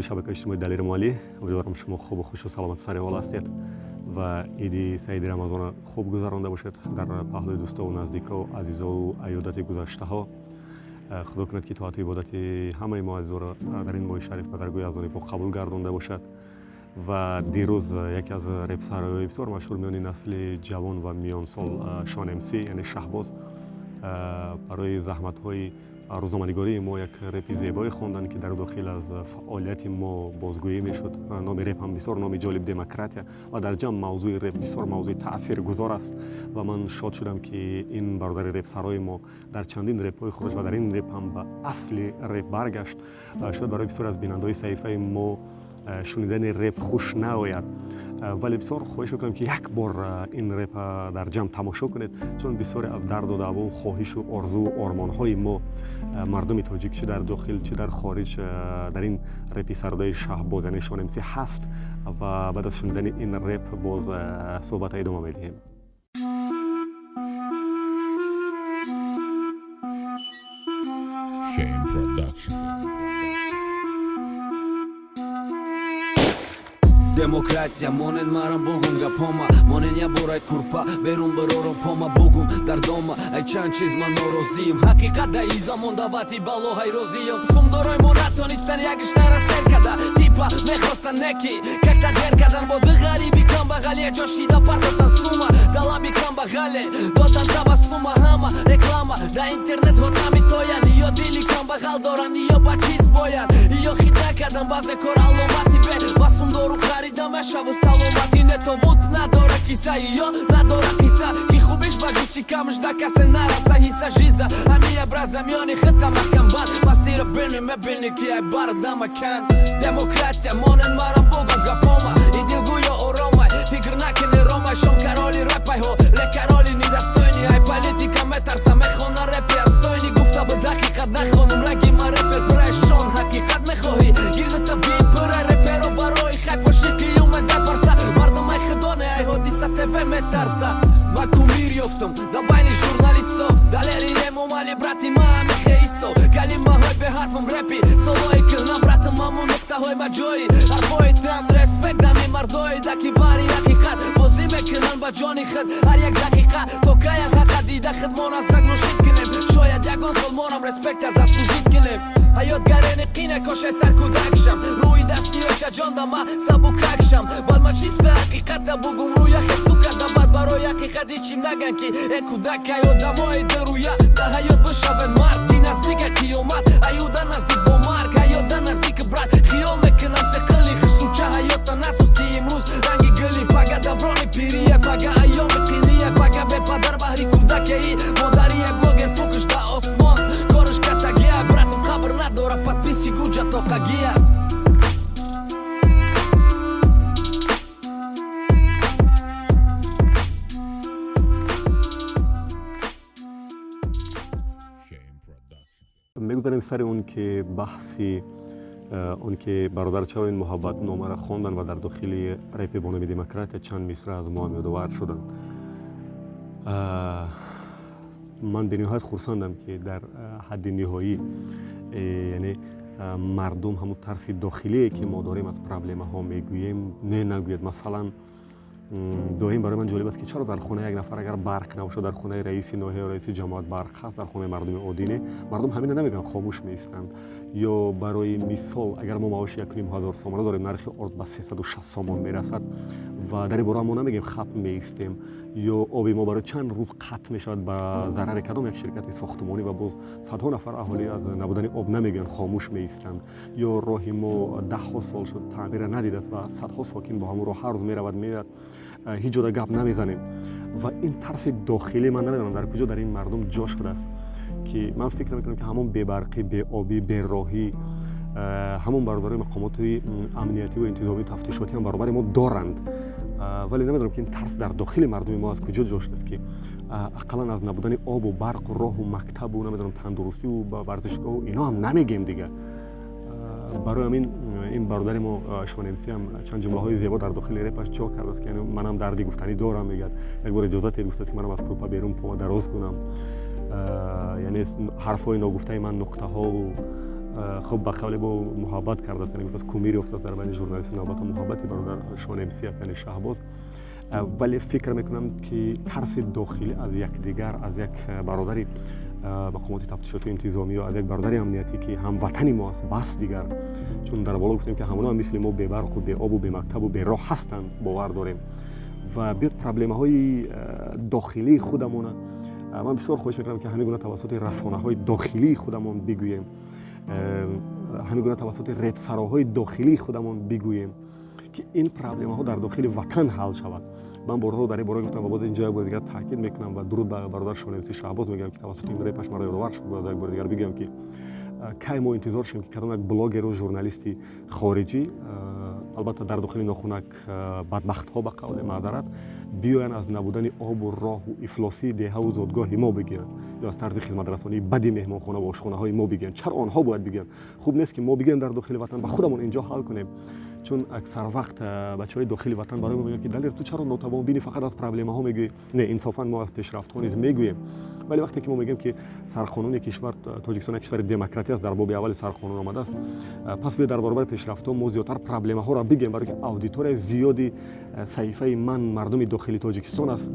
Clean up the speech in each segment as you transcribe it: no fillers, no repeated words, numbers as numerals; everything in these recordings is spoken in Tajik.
شبکه اجتماعی دلیر مالی. امیدوارم شما خوب و خوش و سلامت سر احوال هستید و عید سعید رمضان خوب گذرانده باشید در پهلوی دوستا و نزدیکا و عزیزا و عیادت گذشته ها. خدا کند که طاعت عبادت همه ما عزیزا را در این ماه شریف به درگاه اذان پاک قبول گردانده باشد. و دیروز یکی از رپسرهای بسیار مشهور میان نسل جوان و میان سال شان امسی یعنی شهباز برای زحمت های روزنامه‌نگاری ما یک رپ زیبایی خواندن که در داخل از فعالیت ما بازگویی میشد. نام رپ هم بسیار نام جالب دموکراتیا و در جمع موضوع رپ بسیار موضوع تاثیرگذار است و من شاد شدم که این برادر رپ سرای ما در چندین رپ های خودش و در این رپ هم به اصل رپ برگشت. شاید برای بسیار از بیننده های صحیفه ما شنیدن رپ خوش نآید، ولی بسیار خواهش میکنم که یک بار این رپ در جمع تماشا کنید، چون بسیار از درد و دعوا و خواهش و آرزو و آرمان های ما مردم تاجیک چه در داخل چه در خارج در این رپی سرای شهباز یعنی شان امسی هست و بعد از شنیدن این رپ باز صحبت ادامه میدیم. Shame Production. Demokratija monen maram bogum ga poma monen ja boraj kurpa berun baroron poma bogum dar doma aj chan chizma norozim haqiqat da i zamon davati balo hay roziyam sum doroy monotonistan jak shtara serkada tipa me khostan neki как ta derkadan bod garibi kam bagale joshida partotan suma dala bi kam bagale dotan taba suma hama reklama da internet hotami toyan io dili kam bagal doran io bachiz boyan io khidakadan baze korallo matibe basum doru دم شب سلامتی نتو بود نداره کیسه یا نداره کیسه کی خوبش بدیشی کمش دکسه نرسه حیسه جیزه همیه برزمیانی خطه محکم بند مستی رو بینی مبینی که ای بار دمکن دموکراتیا مانن مرم بگم گپاما ای دلگوی آرامای فکر نکنی رامای شون کرالی رپای ها لکرالی نیدستوینی ای پالیتیکا مترسه میخونه رپی ادستوینی گفته به دقیقت نخونم رگی ما رپر پرشون حقیقت میخواهی گیرده تا بین پره رپر رو برای خیلی پاشی مردم ای خدانه ای حدیثه تیوه میترسه ما کمیر یفتم دا بین ژورنالیستا دلیلی امومالی براتی ما همی خیستو کلمه های به حرفم رپی سولایی کرنم براتم همو نقطه های مجایی حرفای تن رسپکت دمی مردای دکی باری حقیقت بازی میکنن با جانی خد هر یک دقیقه تو که یک حق دیده خدمان از زگ نوشید کنیم شاید یکان سلمانم رسپکت از دست نوشید کنیم حیات قینه کاشه سرکودکشم روی دستی و چجاندم سبوککشم بالما چیست حقیقت بگم روی خسو کردم بعد برای حقیقت هیچیم نگن که کودک ایودم های درویه در حیات بشون مرد کی نزدیک قیامت ایوده نزدیک با مرگ ایوده نزدیک برد خیال میکنم تقلی خشو چه حیات نسوز که امروز رنگی گلی پگه دوران پیریه پگه ایام قینیه پگه به پدر بحری کودک ای مادریه بلوگر فوکش در آسمان کارش کتگیه براتم خبر نداره подписи گوجه تو قگیه میگذاریم سر اون که بحثی اون که برادر چرا این محبت نامه را خواندن و در داخل رپ بانام دموکرات چند مصرع از ما یادآور شدن. من به نهایت خرسندم که در حد نهایی یعنی مردم همون ترس داخلی که ما داریم از پرابلم ها میگوییم نگوید. مثلا دائم برای من جالب است که چرا در خانه یک نفر اگر برق نباشه در خانه رئیس ناحیه یا رئیس جماعت برق هست در خانه مردم عادی نه مردم همین نمیگن خاموش میستند. یا برای مثال اگر ما معاش 1,500 سامانه داریم نرخ آرد به 360 سامان میرسد و در باره ما نمیگیم خط میستیم یا آب ما برای چند روز قطع میشود به ضرر کدام یک شرکت ساختمانی و باز صدها نفر اهالی از نبودن آب نمیگن خاموش میستند. یا راه ما 10 سال شد تعمیر ندیده است و صدها ساکن با همون راه هر روز میرود میاد هیچ جا گپ نمیزنیم و این ترس داخلی من نمیدونم در کجا در این مردم جا شده است که من فکر میکنم که همون بی برقی بی آبی بی راهی همون برابر مقامات امنیتی و انتظامی تفتیشاتی هم برابر ما دارند، ولی نمیدونم که این ترس در داخل مردم ما از کجا جا شده است که اقلا از نبودن آب و برق و راه و مکتب و نمیدونم تندرستی و ورزشگاه و اینا هم نمیگیم دیگه. برای همین این برادر ما شان امسی هم چند جمله های زیبا در داخل رپش جا کرده است که منم دردی گفتنی دارم. میگه یک بار اجازه گفته است که منم از کلپا بیرون پا دراز کنم، یعنی حرفای ناگفته من نقطه ها و خب با قول با محبت کرده است، یعنی از کومیری افتاد در بین ژورنالیست نوبت محبتی برادر شان ام سی است، یعنی شهباز. ولی فکر میکنم که ترس داخلی از یک دیگر، از یک برادری مقامات تفتیشاتی انتظامی و از یک برادر امنیتی که هموطنی ما است، بس دیگر، چون در بالا گفتیم که همونا هم مثل ما به برق و به آب و به مکتب و به راه هستند باور داریم و بیاد پرابلم های داخلی خودمون من بسیار خوش میکنم که همین گونه توسط رسانه های داخلی خودمون بگوییم، همین گونه توسط رپسراهای داخلی خودمون بگوییم که این پرابلم ها در داخل وطن حل شود. من بارها در این باره گفتم و باز اینجا بار دیگر تاکید میکنم و درود به برادر شان ام سی شهباز میگم که توسط این رپش مرا یادآور شد. باز یک بار دیگر بگم که کی ما انتظار شیم که کدام یک بلاگر و ژورنالیستی خارجی، البته در داخل ناخونک بدبخت ها به قول معذرت، بیاین از نبودن آب و راه و افلاسی دهه و زادگاه ما بگن یا از طرز خدمت رسانی بدی مهمانخانه و آشخانه های ما بگن. چرا آنها باید بگن؟ خوب نیست که ما بگیم در داخل وطن با خودمون اینجا حل کنیم، چون اکثر وقت بچهای داخل وطن برای ما میگن که دلیر تو چرا ناتوان بینی فقط از پرابلم ها میگی؟ نه، انصافا ما از پیشرفت ها نیز میگوییم، ولی وقتی که ما میگیم که سرقانون کشور تاجیکستان کشور دموکراتی است، در باب اول سرقانون آمده است، پس بیا در برابر پیشرفت ها ما زیاتر پرابلم ها را بگیم، برای که اودیتور زیادی صحیفه من مردم داخلی تاجیکستان است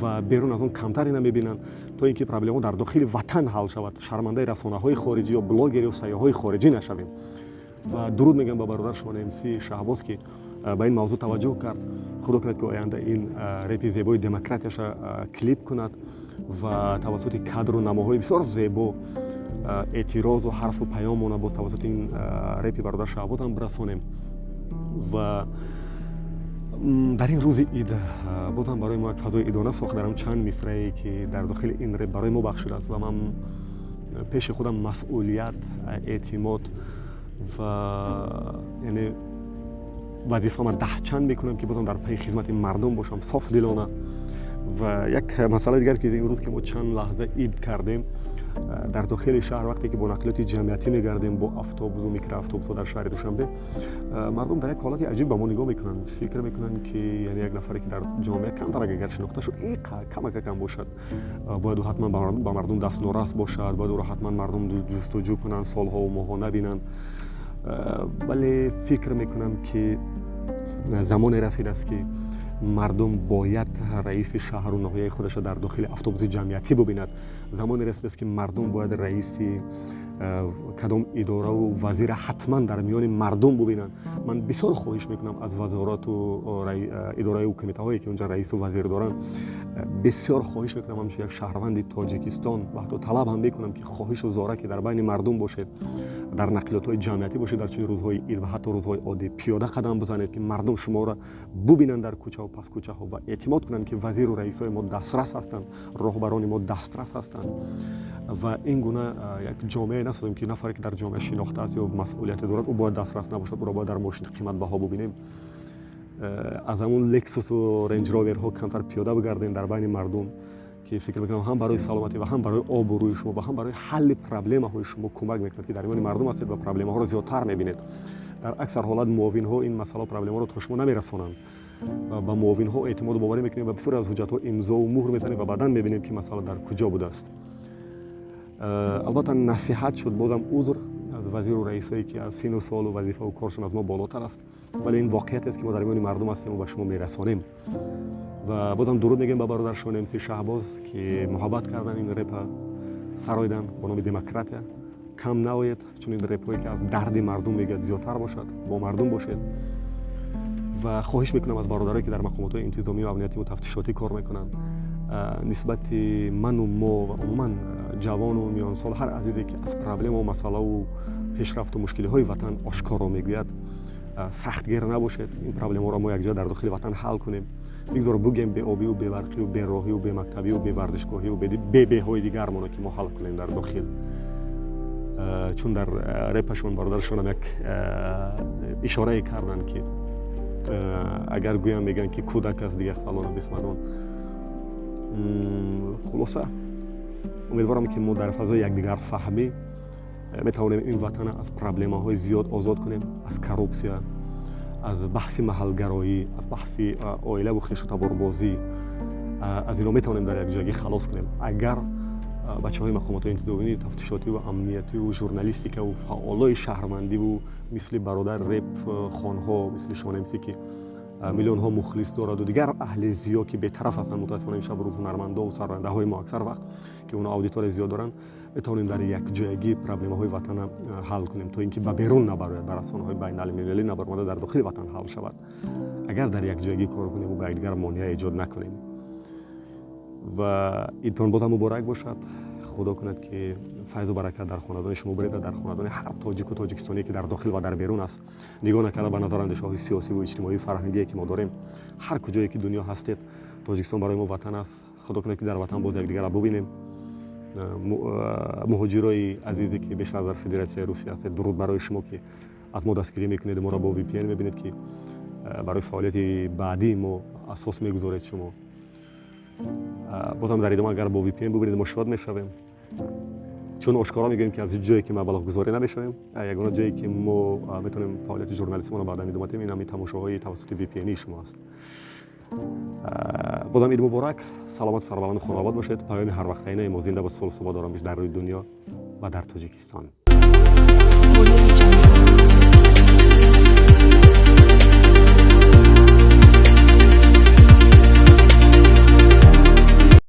و بیرون از اون کمتری نمیبینن تا اینکه پرابلم ها در داخل وطن حل شود، شرمنده رسانه های خارجی یا بلاگری و سیاهای خارجی نشویم. و درود میگم به برادر شان ام سی شهباز که به این موضوع توجه کرد. خدا کند که آینده این رپ زیبای دموکراتیش کلیپ کند و توسط کادر و نماهای بسیار زیبا اعتراض و حرف و پیام باز توسط این رپ برادر شهباز هم برسانیم. و در این روز اید باز هم برای ما یک فضای عیدانه ساخته دارم چند مصرعی که در داخل این رپ برای ما بخشیده است و من پیش خودم مسئولیت، اعتماد و یعنی وظیفه ما ده چند میکنم که بازم در پی خدمت مردم باشم صاف دلانه. و یک مسئله دیگر که امروز که ما چند لحظه عید کردیم در داخل شهر، وقتی که با نقلیات جمعیتی میگردیم با اتوبوس و میکرو اتوبوس در شهر دوشنبه، مردم در یک حالت عجیب به ما نگاه میکنن، فکر میکنن که یعنی یک نفری که در جامعه کمتر اگر شناخته شد این کم باشد، باید حتما با مردم دست نورست باشد، باید او را حتما مردم جستجو کنن، سالها و ماها نبینن. ولی فکر میکنم که زمان رسید است که مردم باید رئیس شهر و ناحیه خودش در داخل اتوبوس جمعیتی ببیند. زمان رسید است که مردم باید رئیس کدام اداره و وزیر حتما در میان مردم ببینند. من بسیار خواهش میکنم از وزارات و اداره و کمیته هایی که اونجا رئیس و وزیر دارن، بسیار خواهش میکنم همچون یک شهروند تاجیکستان و حتی طلب هم میکنم که خواهش و زاره که در بین مردم باشید، در نقلیات های جمعیتی باشید، در چنین روزهای عید و حتی روزهای عادی پیاده قدم بزنید که مردم شما را ببینند در کوچه و پس کوچه ها و اعتماد کنند که وزیر و رئیس های ما دسترس هستند، راهبران ما دسترس هستند. و این گونه یک جامعه نسازیم که نفری که در جامعه شناخته است یا مسئولیت دارد او باید دسترس نباشد، او را باید در ماشین قیمت بها ببینیم. از همون لکسوس و رنج راور ها کمتر پیاده بگردیم در بین مردم که فکر میکنم هم برای سلامتی و هم برای آبروی شما و هم برای حل پرابلم های شما کمک میکنه که در میان مردم هستید و پرابلم ها را زیادتر میبینید. در اکثر حالات معاون ها این مسئله پرابلم ها را تا شما نمیرسانند و با معاون ها اعتماد و باوری میکنیم و بسیاری از حجت ها امضا و مهر میزنیم و بعداً میبینیم که مسئله در کجا بوده است. البته نصیحت شد، بازم عذر از وزیر و رئیسایی که از سن و سال و وظیفه و کارشون از ما بالاتر است، ولی این واقعیت است که ما در میان مردم هستیم و به شما میرسانیم. و بازم درود میگیم به برادر شان ام سی شهباز که محبت کردن این رپ سرایدن با نام دموکرات کم ناید، چون این رپ هایی که از درد مردم میگه زیادتر باشد، با مردم باشید. و خواهش میکنم از برادرایی که در مقامات انتظامی و امنیتی و تفتیشاتی کار میکنن، نسبت من و ما و عموما جوان و میان سال هر عزیزی که از پرابلم و مسئله و پیشرفت و مشکلی های وطن آشکارا میگوید سختگیر نباشید. این پرابلم ها را ما یک جا در داخل وطن حل کنیم. بگذار بگیم به آبی و به برقی و به راهی و به مکتبی و به ورزشگاهی و به های دیگر ما که ما حل کنیم در داخل. چون در رپشون برادرشون هم یک اشاره کردن که اگر گویم میگن که کودک است دیگه فلان و بسمدان. خلاصه امیدوارم که ما در فضای یکدیگر فهمی میتوانیم این وطن از پرابلم های زیاد آزاد کنیم، از کروپسیا، از بحث محلگرایی، از بحث عائله و خویش و تباربازی، از اینا میتوانیم در یک جایی خلاص کنیم اگر бачаҳои мақомотҳои интизомӣ, тафтишотӣ ва амниятӣ ва журналистика ва фаъолои шаҳрвандӣ ву мисли бародар реп хонҳо, мисли шонемсӣ ки миллионҳо мухлис дораду дигар аҳли зиё ки бетараф ҳастанд мутаассифона имшаб рӯз ҳунармандо ва сарвандаҳои мо аксар вақт ки оно аудитория зиёд доранд метавонем дар якҷоягӣ проблемаҳои ватана ҳал кунем то ин ки ба берун набарояд, ба расонаҳои байналмилалӣ набаромада дар дохили ватан ҳал шавад. Агар дар якҷоягӣ кор кунем ва ба якдигар монеа эҷод накунем ва идтон бозам муборак бошад. худо кунад ки файзу баракат дар хонадони шумо биреда, дар хонадони ҳар тоҷику тоҷикистоние ки дар дохил ва дар берун аст. нигоҳ накарда ба назарандешҳои сиёсиву иҷтимоиву фарҳангие ки мо дорем, ҳар куҷое ки дунё ҳастед, тоҷикистон барои мо ватан аст. худо кунад ки дар ватан боз якдигарро бубинем. муҳоҷирои азизе ки бештар дар федератсияи русия ҳастед, дуруд барои шумо ки аз мо дастгирӣ мекунед, моро бо VPN мебинед ки барои фаъолияти баъдии мо асос мегузоред шумо. бозам дар идома агар бо VPN бубинед мо шод мешавем, чун ошкоро мегӯем ки аз ҳеҷ ҷое ки маблағгузорӣ намешавем. ягона ҷое ки мо метавонем фаъолияти журналистимонро баъдан идома диҳем ин ҳамин тамошоҳои тавассути VPN-ии шумо аст. бозам иди муборак, саломату сарбаланду хонобод бошед. паёми ҳарвақтаинаи мо зинда бод, солу собод оромиш дар рӯи дунё ва дар Тоҷикистон.